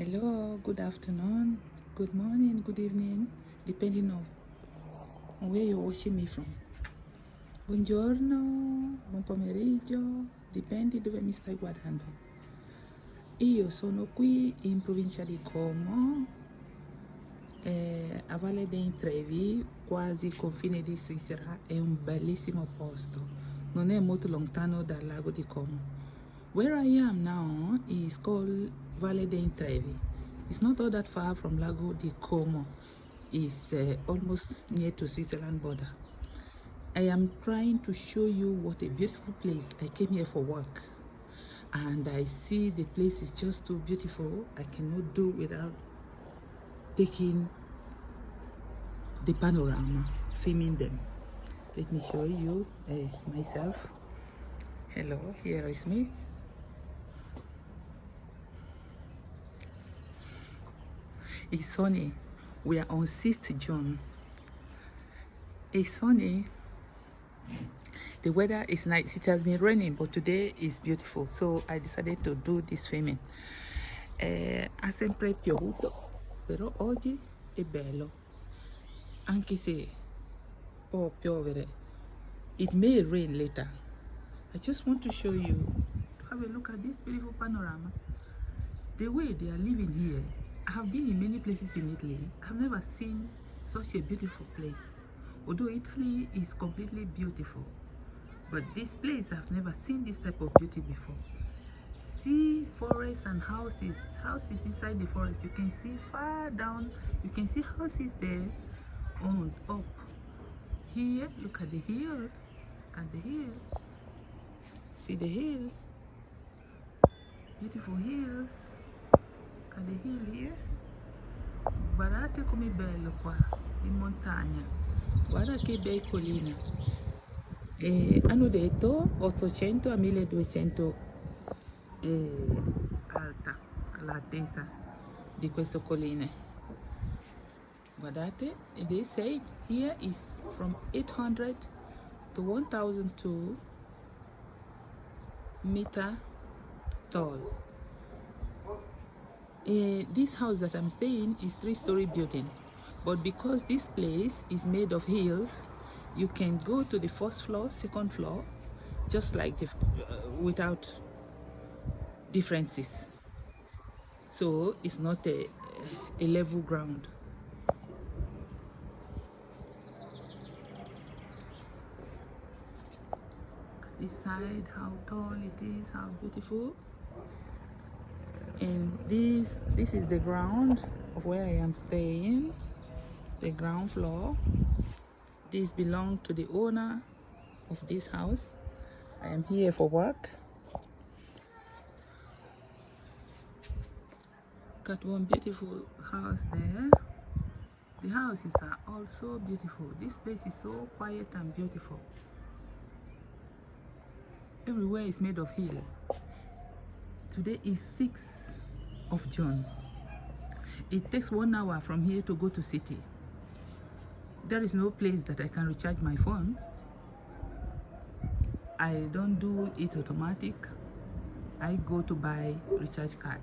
Hello, good afternoon, good morning, good evening, depending on where you're watching me from. Buongiorno, buon pomeriggio, dipende dove mi stai guardando. Io sono qui in provincia di Como, a Valle dei Trevi, quasi confine di Svizzera. È un bellissimo posto, non è molto lontano dal lago di Como. Where I am now is called Valle dei Trevi. It's not all that far from Lago di Como. It's almost near to Switzerland border. I am trying to show you what a beautiful place. I came here for work and I see the place is just too beautiful. I cannot do without taking the panorama, filming them. Let me show you myself. Hello, here is me. It's sunny. We are on 6th June. It's sunny. The weather is nice. It has been raining, but today is beautiful. So I decided to do this filming. Ha sempre piovuto, però oggi è bello. Anche se può piovere, it may rain later. I just want to show you, to have a look at this beautiful panorama. The way they are living here. I have been in many places in Italy. I've never seen such a beautiful place. Although Italy is completely beautiful, but this place I've never seen this type of beauty before. See forests and houses inside the forest. You can see far down, you can see houses there on up. Here, look at the hill. Look at the hill. See the hill. Beautiful hills. Look at the hill here. Guardate com'è bello qua in montagna. Guarda che bei colline. Hanno detto 800 a 1200 alta l'altezza di queste colline. Guardate, they say here is from 800 to 1002 meter tall. This house that I'm staying is 3-story building, but because this place is made of hills, you can go to the first floor, second floor, just like without differences. So it's not a level ground. This side, how tall it is, how beautiful. And this is the ground of where I am staying, the ground floor. This belongs to the owner of this house. I am here for work. Got one beautiful house there. The houses are also beautiful. This place is so quiet and beautiful. Everywhere is made of hill. Today is 6th of June. It takes 1 hour from here to go to city. There is no place that I can recharge my phone. I don't do it automatic. I go to buy recharge card.